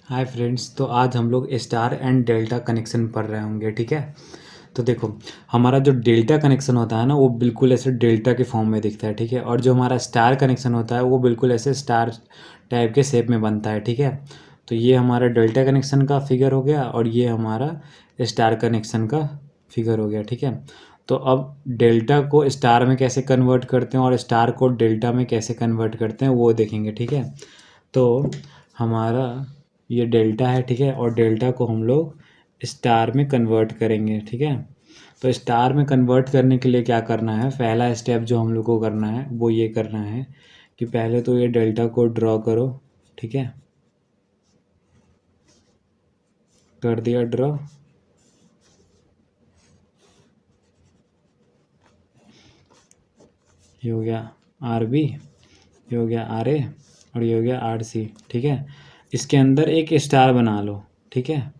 Hi friends, तो आज हम लोग स्टार एंड डेल्टा कनेक्शन पढ़ रहे होंगे। ठीक है। तो देखो, हमारा जो डेल्टा कनेक्शन होता है ना, वो बिल्कुल ऐसे डेल्टा के फॉर्म में दिखता है। ठीक है। और जो हमारा स्टार कनेक्शन होता है वो बिल्कुल ऐसे स्टार टाइप के शेप में बनता है। ठीक है। तो ये हमारा डेल्टा कनेक्शन का फिगर हो गया और ये हमारा स्टार कनेक्शन का फिगर हो गया। ठीक है। तो अब डेल्टा को स्टार में कैसे कन्वर्ट करते हैं और स्टार को डेल्टा में कैसे कन्वर्ट करते हैं वो देखेंगे। ठीक है। तो हमारा ये डेल्टा है। ठीक है। और डेल्टा को हम लोग स्टार में कन्वर्ट करेंगे। ठीक है। तो स्टार में कन्वर्ट करने के लिए क्या करना है, पहला स्टेप जो हम लोग को करना है वो ये करना है कि पहले तो ये डेल्टा को ड्रॉ करो। ठीक है। कर दिया ड्रॉ। ये हो गया आर बी, ये हो गया आर ए और ये हो गया आर सी। ठीक है। इसके अंदर एक स्टार बना लो। ठीक है।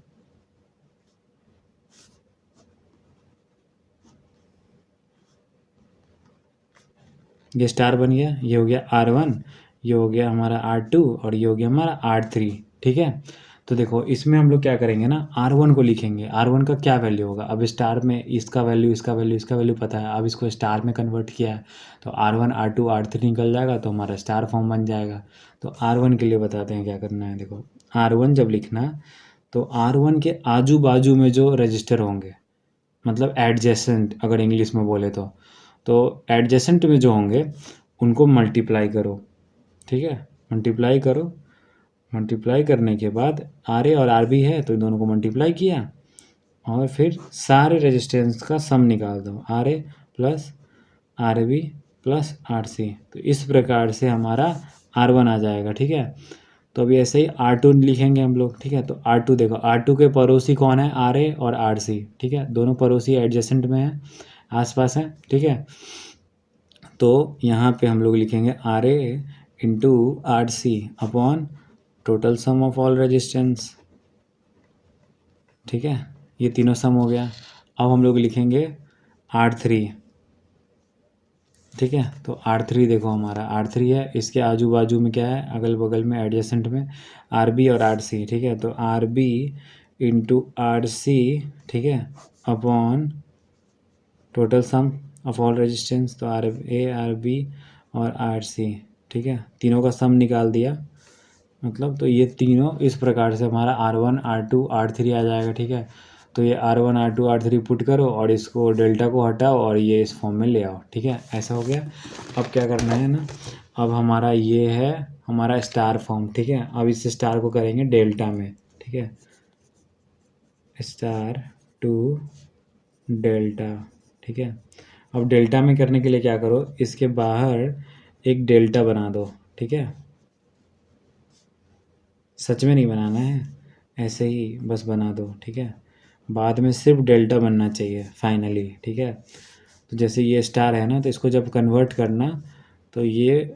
ये स्टार बन गया। ये हो गया R1, ये हो गया हमारा R2 और ये हो गया हमारा R3। ठीक है। तो देखो, इसमें हम लोग क्या करेंगे ना, R1 को लिखेंगे। R1 का क्या वैल्यू होगा, अब स्टार में इसका वैल्यू, इसका वैल्यू, इसका वैल्यू पता है। अब इसको स्टार में कन्वर्ट किया है तो R1 R2 R3 निकल जाएगा, तो हमारा स्टार फॉर्म बन जाएगा। तो R1 के लिए बताते हैं क्या करना है। देखो, R1 जब लिखना तो R1 के आजू बाजू में जो रजिस्टर होंगे, मतलब एडजेसेंट अगर इंग्लिश में बोले तो एडजेसेंट में जो होंगे उनको मल्टीप्लाई करो। ठीक है। मल्टीप्लाई करो। मल्टीप्लाई करने के बाद आर ए और आर बी है तो दोनों को मल्टीप्लाई किया और फिर सारे रेजिस्टेंस का सम निकाल दो, R A plus R B plus R C. तो इस प्रकार से हमारा आर वन आ जाएगा। ठीक है। तो अभी ऐसे ही आर टू लिखेंगे हम लोग। ठीक है। तो आर टू देखो, आर टू के पड़ोसी कौन है, आर ए और आर सी। ठीक है। दोनों पड़ोसी एडजेसेंट में हैं, आसपास हैं। ठीक है। तो यहाँ पे हम लोग लिखेंगे R A into R C upon total sum of all resistance. ठीक है। ये तीनों सम हो गया। अब हम लोग लिखेंगे आर थ्री। ठीक है। तो आर थ्री देखो, हमारा आर थ्री है, इसके आजू बाजू में क्या है, अगल बगल में एडजेसेंट में आर बी और आर सी। ठीक है। तो R B into R C, ठीक है, upon total sum of all resistance. तो आर ए आर बी और आर सी। ठीक है। तीनों का सम निकाल दिया, मतलब तो ये तीनों इस प्रकार से हमारा R one R two R three आ जाएगा। ठीक है। तो ये R one R two R three put करो और इसको डेल्टा को हटाओ और ये इस फॉर्म में ले आओ। ठीक है। ऐसा हो गया। अब क्या करना है ना, अब हमारा ये है हमारा स्टार फॉर्म। ठीक है। अब इस स्टार को करेंगे डेल्टा में। ठीक है। Star to delta. ठीक है। अब डेल्टा में करने के लिए क्या करो, इसके बाहर एक डेल्टा बना दो। ठीक है। सच में नहीं बनाना है, ऐसे ही बस बना दो। ठीक है। बाद में सिर्फ डेल्टा बनना चाहिए फाइनली। ठीक है। तो जैसे ये स्टार है ना, तो इसको जब कन्वर्ट करना तो ये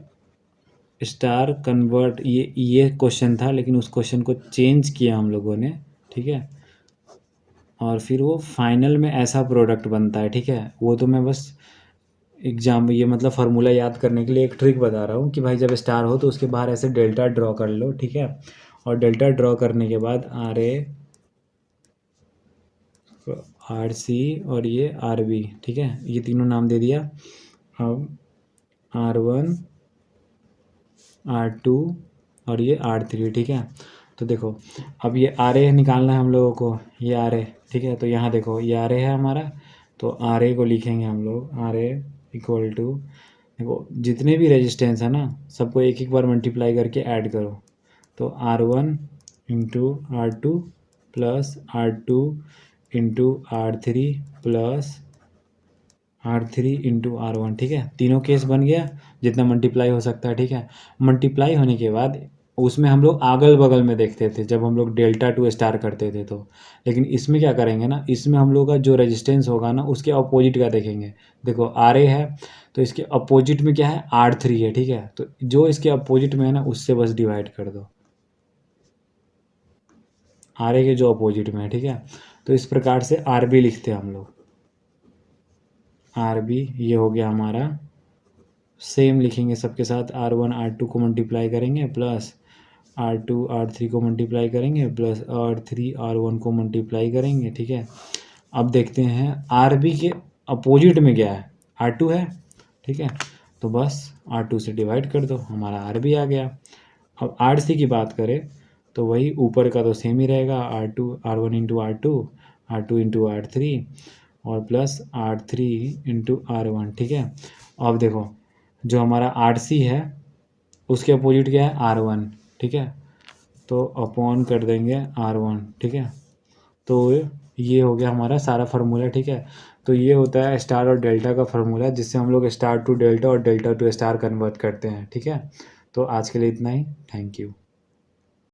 स्टार कन्वर्ट, ये क्वेश्चन था लेकिन उस क्वेश्चन को चेंज किया हम लोगों ने। ठीक है। और फिर वो फाइनल में ऐसा प्रोडक्ट बनता है। ठीक है। वो तो मैं बस एग्जाम, ये मतलब फार्मूला याद करने के लिए एक ट्रिक बता रहा हूँ कि भाई जब स्टार हो तो उसके बाहर ऐसे डेल्टा ड्रॉ कर लो। ठीक है। और डेल्टा ड्रॉ करने के बाद आर ए आर सी और ये आर बी। ठीक है। ये तीनों नाम दे दिया। अब आर वन आर टू और ये आर थ्री। ठीक है। तो देखो, अब ये आर ए निकालना है हम लोगों को, ये आर ए। ठीक है। तो यहाँ देखो, ये आर ए है हमारा, तो आर ए को लिखेंगे हम लोग, आर ए इक्वल टू, देखो जितने भी रेजिस्टेंस है ना सबको एक एक बार मल्टीप्लाई करके ऐड करो। तो R one into R two plus R two into R three plus R three into R one. ठीक है। तीनों केस बन गया, जितना मल्टीप्लाई हो सकता है। ठीक है। मल्टीप्लाई होने के बाद उसमें हम लोग अगल बगल में देखते थे जब हम लोग डेल्टा टू स्टार करते थे तो, लेकिन इसमें क्या करेंगे ना, इसमें हम लोग का जो रेजिस्टेंस होगा ना उसके अपोजिट का देखेंगे। देखो आर ए है तो इसके अपोजिट में क्या है, आर थ्री है। ठीक है। तो जो इसके अपोजिट में है ना उससे बस डिवाइड कर दो, आर ए के जो अपोजिट में है। ठीक है। तो इस प्रकार से आर बी लिखते हैं हम लोग, आर बी। ये हो गया हमारा, सेम लिखेंगे सबके साथ, आर वन आर टू को मल्टीप्लाई करेंगे प्लस R2 R3 को मल्टीप्लाई करेंगे प्लस R3 R1 को मल्टीप्लाई करेंगे, ठीक है। अब देखते हैं RB के अपोजिट में क्या है, R2 है, ठीक है। तो बस R2 से डिवाइड कर दो, हमारा RB आ गया। अब RC की बात करें तो वही ऊपर का तो सेम ही रहेगा, R1 into R2 into R3 और प्लस R3 इंटू R1, ठीक है। अब देखो जो हमारा RC है उसके अपोजिट क्या है, R1, ठीक है। तो अपॉन कर देंगे R1, ठीक है। तो ये हो गया हमारा सारा फार्मूला, ठीक है। तो ये होता है स्टार और डेल्टा का फार्मूला, जिससे हम लोग स्टार टू डेल्टा और डेल्टा टू स्टार कन्वर्ट करते हैं, ठीक है। तो आज के लिए इतना ही, थैंक यू।